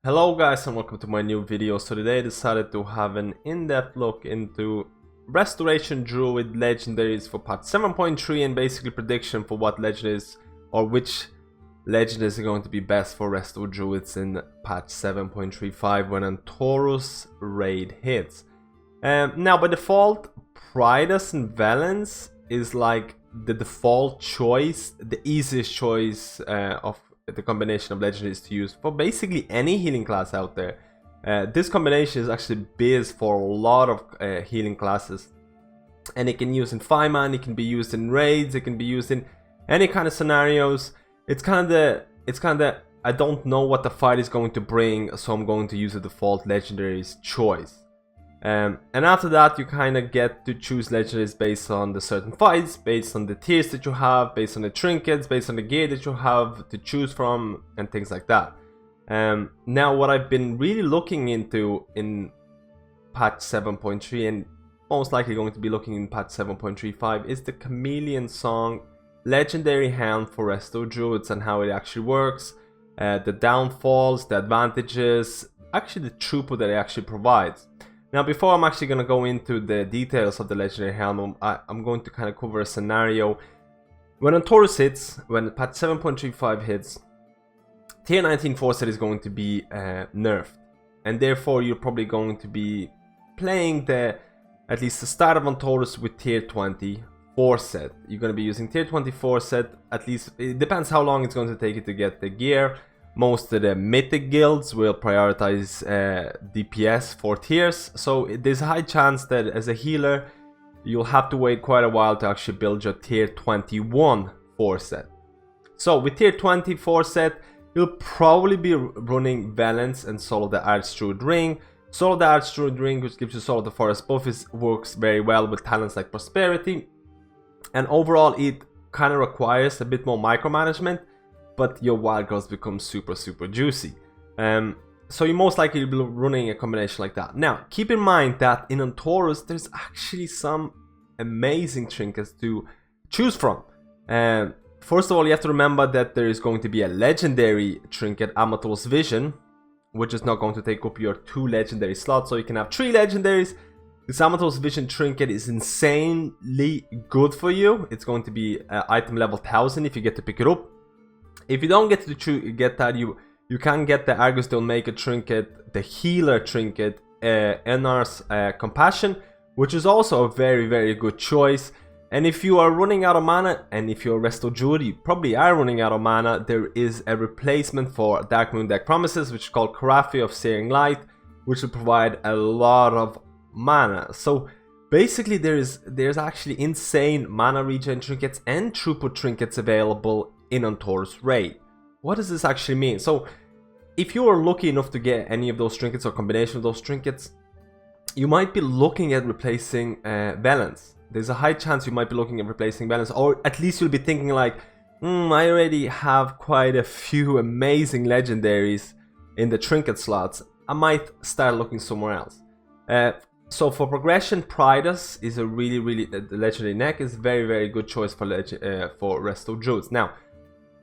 Hello guys and welcome to my new video. So today I decided to have an in-depth look into Restoration Druid legendaries for patch 7.3 and basically prediction for what legendaries or which legendaries are going to be best for Resto Druids in patch 7.35 when Antorus raid hits. Now by default, Pridus and Valence is like the default choice, the easiest choice of the combination of legendaries to use for basically any healing class out there. This combination is actually biz for a lot of healing classes, and it can be used in 5-man, it can be used in raids, it can be used in any kind of scenarios. It's kind of I don't know what the fight is going to bring, so I'm going to use the default legendaries choice. And after that you kind of get to choose legendaries based on the certain fights, based on the tiers that you have, based on the trinkets, based on the gear that you have to choose from, and things like that. Now what I've been really looking into in patch 7.3 and most likely going to be looking in patch 7.35 is the Chameleon Song legendary Helm for Resto Druids and how it actually works, the downfalls, the advantages, actually the throughput that it actually provides. Now before I'm actually going to go into the details of the legendary Helm, I'm going to kind of cover a scenario. When Antorus hits, when patch 7.35 hits, tier 19 4-set is going to be nerfed, and therefore you're probably going to be playing at least the start of Antorus with tier 20 4-set. You're going to be using tier 20 4-set, at least it depends how long it's going to take you to get the gear. Most of the mythic guilds will prioritize DPS for tiers, so there's a high chance that as a healer you'll have to wait quite a while to actually build your tier 21 4-set. So with tier 20 4-set, you'll probably be running Valence and Solo the Archdruid Ring. Solo the Archdruid Ring, which gives you Solo the Forest buff, works very well with talents like Prosperity, and overall it kind of requires a bit more micromanagement, but your wild growth becomes super juicy. So you most likely will be running a combination like that. Now keep in mind that in Antorus there's actually some amazing trinkets to choose from. First of all, you have to remember that there is going to be a legendary trinket, Amator's Vision, which is not going to take up your 2 legendary slots, so you can have 3 legendaries. This Amator's Vision trinket is insanely good for you. It's going to be item level 1000 if you get to pick it up. If you don't get to get that, you can get the Argus Maker trinket, the healer trinket, Enar's Compassion, which is also a very good choice. And if you are running out of mana, and if you're a Resto Druid, you probably are running out of mana, there is a replacement for Dark Moon Deck Promises, which is called Karafi of Searing Light, which will provide a lot of mana. So basically there's actually insane mana regen trinkets and throughput trinkets available in Antorus raid. What does this actually mean? So if you are lucky enough to get any of those trinkets or combination of those trinkets, you might be looking at replacing Valence. There's a high chance you might be looking at replacing Valence, or at least you'll be thinking like, I already have quite a few amazing legendaries in the trinket slots, I might start looking somewhere else. So for progression, Pridus is a really the legendary neck is very good choice for Resto Druids. Now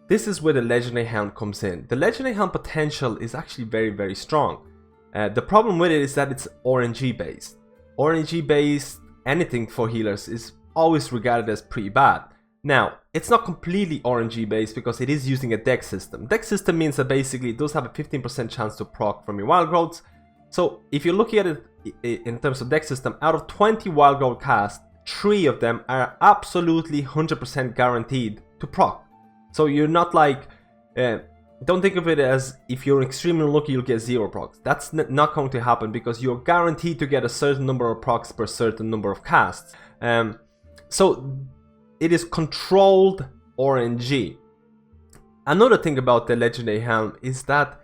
this is where the legendary Helm comes in. The legendary Helm potential is actually very strong. The problem with it is that it's RNG based. RNG based anything for healers is always regarded as pretty bad. Now it's not completely RNG based because it is using a deck system. Deck system means that basically it does have a 15% chance to proc from your wild growths. So if you're looking at it in terms of deck system, out of 20 wild growth cast, 3 of them are absolutely 100% guaranteed to proc. So you're not like, don't think of it as if you're extremely lucky you'll get 0 procs. That's not going to happen because you're guaranteed to get a certain number of procs per certain number of casts. So it is controlled RNG. Another thing about the legendary Helm is that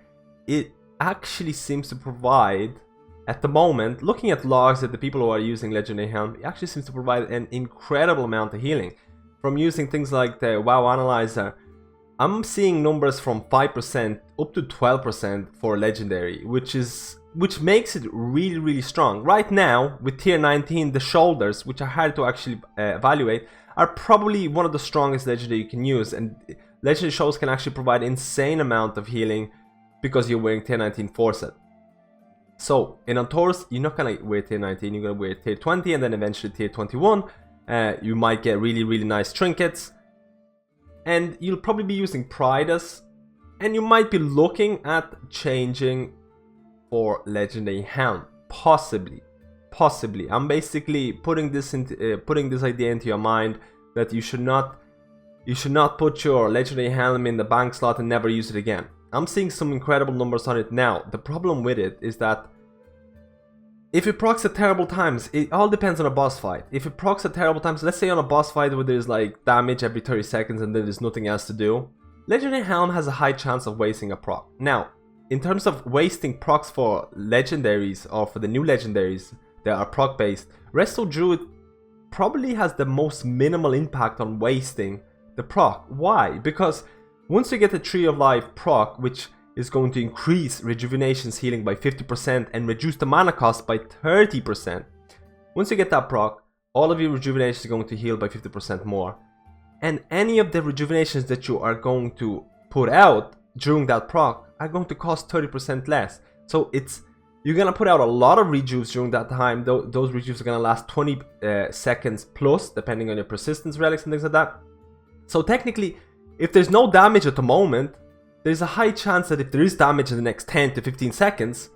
it actually seems to provide, at the moment, looking at logs at the people who are using legendary Helm, it actually seems to provide an incredible amount of healing. From using things like the WoW Analyzer, I'm seeing numbers from 5% up to 12% for legendary, which makes it really strong. Right now, with tier 19, the shoulders, which are hard to actually evaluate, are probably one of the strongest legendary you can use, and legendary shoulders can actually provide insane amount of healing because you're wearing tier 19 4-set. So in Antorus, you're not gonna wear tier 19, you're gonna wear tier 20 and then eventually tier 21. You might get really nice trinkets, and you'll probably be using Pridus, and you might be looking at changing for Legendary Helm, possibly. I'm basically putting this idea into your mind that you should not put your Legendary Helm in the bank slot and never use it again. I'm seeing some incredible numbers on it now. The problem with it is that if it procs at terrible times, it all depends on a boss fight. If it procs at terrible times, let's say on a boss fight where there's like damage every 30 seconds and there's nothing else to do, Legendary Helm has a high chance of wasting a proc. Now, in terms of wasting procs for legendaries or for the new legendaries that are proc based, Resto Druid probably has the most minimal impact on wasting the proc. Why? Because once you get the Tree of Life proc, which is going to increase Rejuvenation's healing by 50% and reduce the mana cost by 30%. Once you get that proc, all of your Rejuvenation is going to heal by 50% more. And any of the Rejuvenations that you are going to put out during that proc are going to cost 30% less. So you're going to put out a lot of rejuves during that time. Those rejuves are going to last 20 seconds plus, depending on your persistence relics and things like that. So technically, if there's no damage at the moment, there's a high chance that if there is damage in the next 10 to 15 seconds,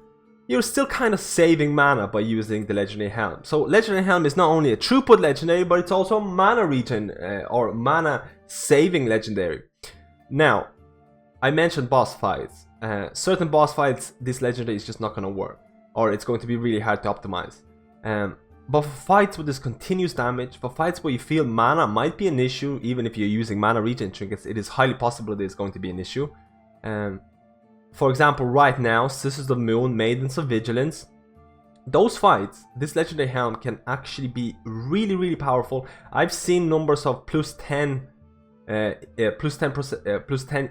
you're still kind of saving mana by using the Legendary Helm. So Legendary Helm is not only a throughput legendary, but it's also a mana regen or mana saving legendary. Now, I mentioned boss fights. Certain boss fights, this legendary is just not going to work, or it's going to be really hard to optimize. But for fights with this continuous damage, for fights where you feel mana might be an issue, even if you're using mana regen trinkets, it is highly possible that it's going to be an issue. For example, right now, Sisters of Moon, Maidens of Vigilance, those fights, this Legendary Helm can actually be really powerful. I've seen numbers of plus 10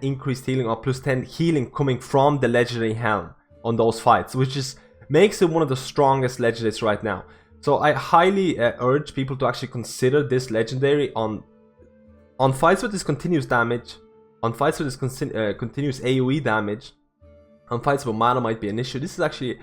increased healing or plus 10 healing coming from the Legendary Helm on those fights, which makes it one of the strongest legendaries right now. So I highly urge people to actually consider this legendary on fights with this continuous damage, on fights with this continuous AoE damage, on fights where mana might be an issue. This is actually,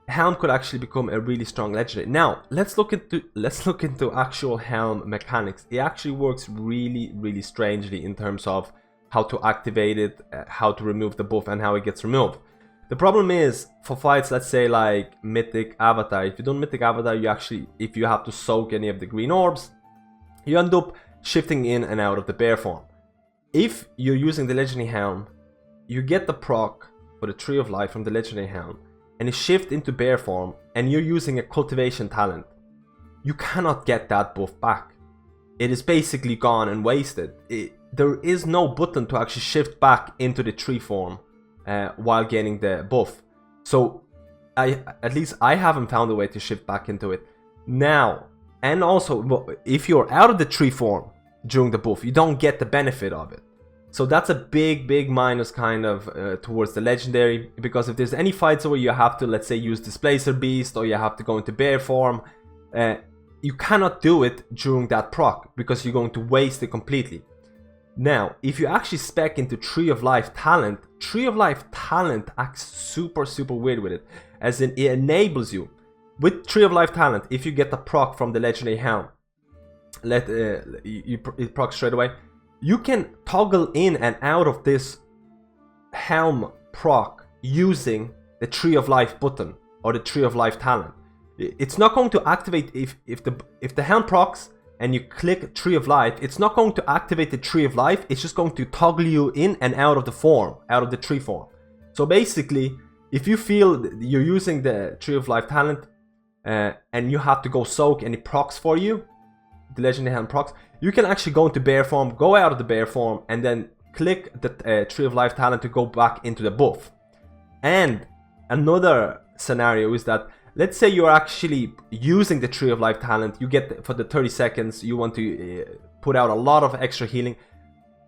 Helm could actually become a really strong legendary. Now let's look into actual Helm mechanics. It actually works really strangely in terms of how to activate it, how to remove the buff, and how it gets removed. The problem is, for fights, let's say like Mythic Avatar, if you don't Mythic Avatar, if you have to soak any of the green orbs, you end up shifting in and out of the bear form. If you're using the Legendary Helm, you get the proc for the Tree of Life from the Legendary Helm, and you shift into bear form, and you're using a cultivation talent, you cannot get that buff back. It is basically gone and wasted. There is no button to actually shift back into the tree form while gaining the buff. So at least I haven't found a way to shift back into it now. And also, if you're out of the tree form during the buff, you don't get the benefit of it. So that's a big minus kind of towards the legendary, because if there's any fights where you have to, let's say, use Displacer Beast, or you have to go into bear form, you cannot do it during that proc because you're going to waste it completely. Now, if you actually spec into Tree of Life talent, Tree of Life talent acts super weird with it, as in it enables you with Tree of Life talent. If you get the proc from the Legendary Helm, it procs straight away. You can toggle in and out of this Helm proc using the Tree of Life button or the Tree of Life talent. It's not going to activate if the Helm procs and you click Tree of Life. It's not going to activate the Tree of Life. It's just going to toggle you in and out of the form, out of the tree form. So basically, if you feel you're using the Tree of Life talent and you have to go soak and it procs for you, the Legendary Helm procs, you can actually go into bear form, go out of the bear form, and then click the Tree of Life talent to go back into the buff. And another scenario is that, let's say you're actually using the Tree of Life talent, you get for the 30 seconds, you want to put out a lot of extra healing,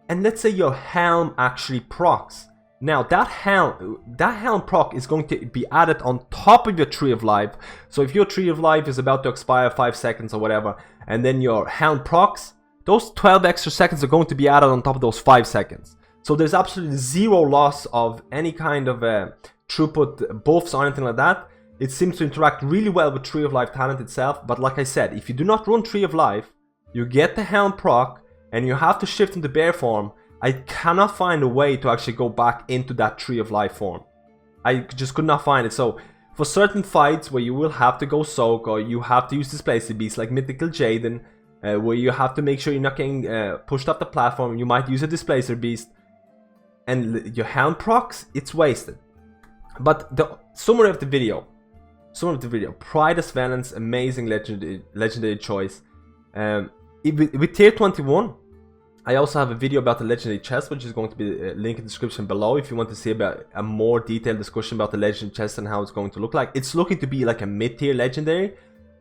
and let's say your Helm actually procs. Now that Helm proc is going to be added on top of your Tree of Life. So if your Tree of Life is about to expire 5 seconds or whatever, and then your Helm procs, those 12 extra seconds are going to be added on top of those 5 seconds. So there's absolutely zero loss of any kind of throughput buffs or anything like that. It seems to interact really well with Tree of Life talent itself, but like I said, if you do not run Tree of Life, you get the Helm proc, and you have to shift into bear form. I cannot find a way to actually go back into that Tree of Life form. I just could not find it. So for certain fights where you will have to go soak, or you have to use Displacer Beast like Mythical Jaden, where you have to make sure you're not getting pushed up the platform, you might use a Displacer Beast, and your Helm procs, it's wasted. But the summary of the video, Pride as Valence, amazing legendary choice. With tier 21, I also have a video about the legendary chest, which is going to be linked in the description below if you want to see about a more detailed discussion about the legendary chest and how it's going to look like. It's looking to be like a mid-tier legendary,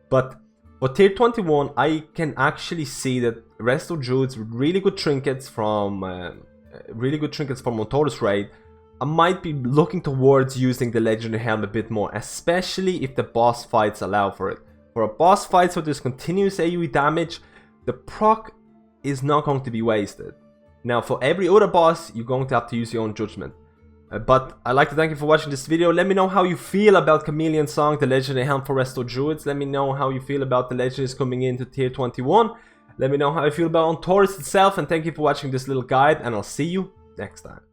but for tier 21, I can actually see that Resto Druids with really good trinkets from Antorus raid, I might be looking towards using the legendary helm a bit more, especially if the boss fights allow for it. For a boss fight where there's continuous AoE damage, the proc is not going to be wasted. Now for every other boss, you're going to have to use your own judgment. But I'd like to thank you for watching this video. Let me know how you feel about Chameleon Song, the legendary helm for Resto Druids. Let me know how you feel about the legendaries coming into tier 21. Let me know how you feel about Antorus itself, and thank you for watching this little guide, and I'll see you next time.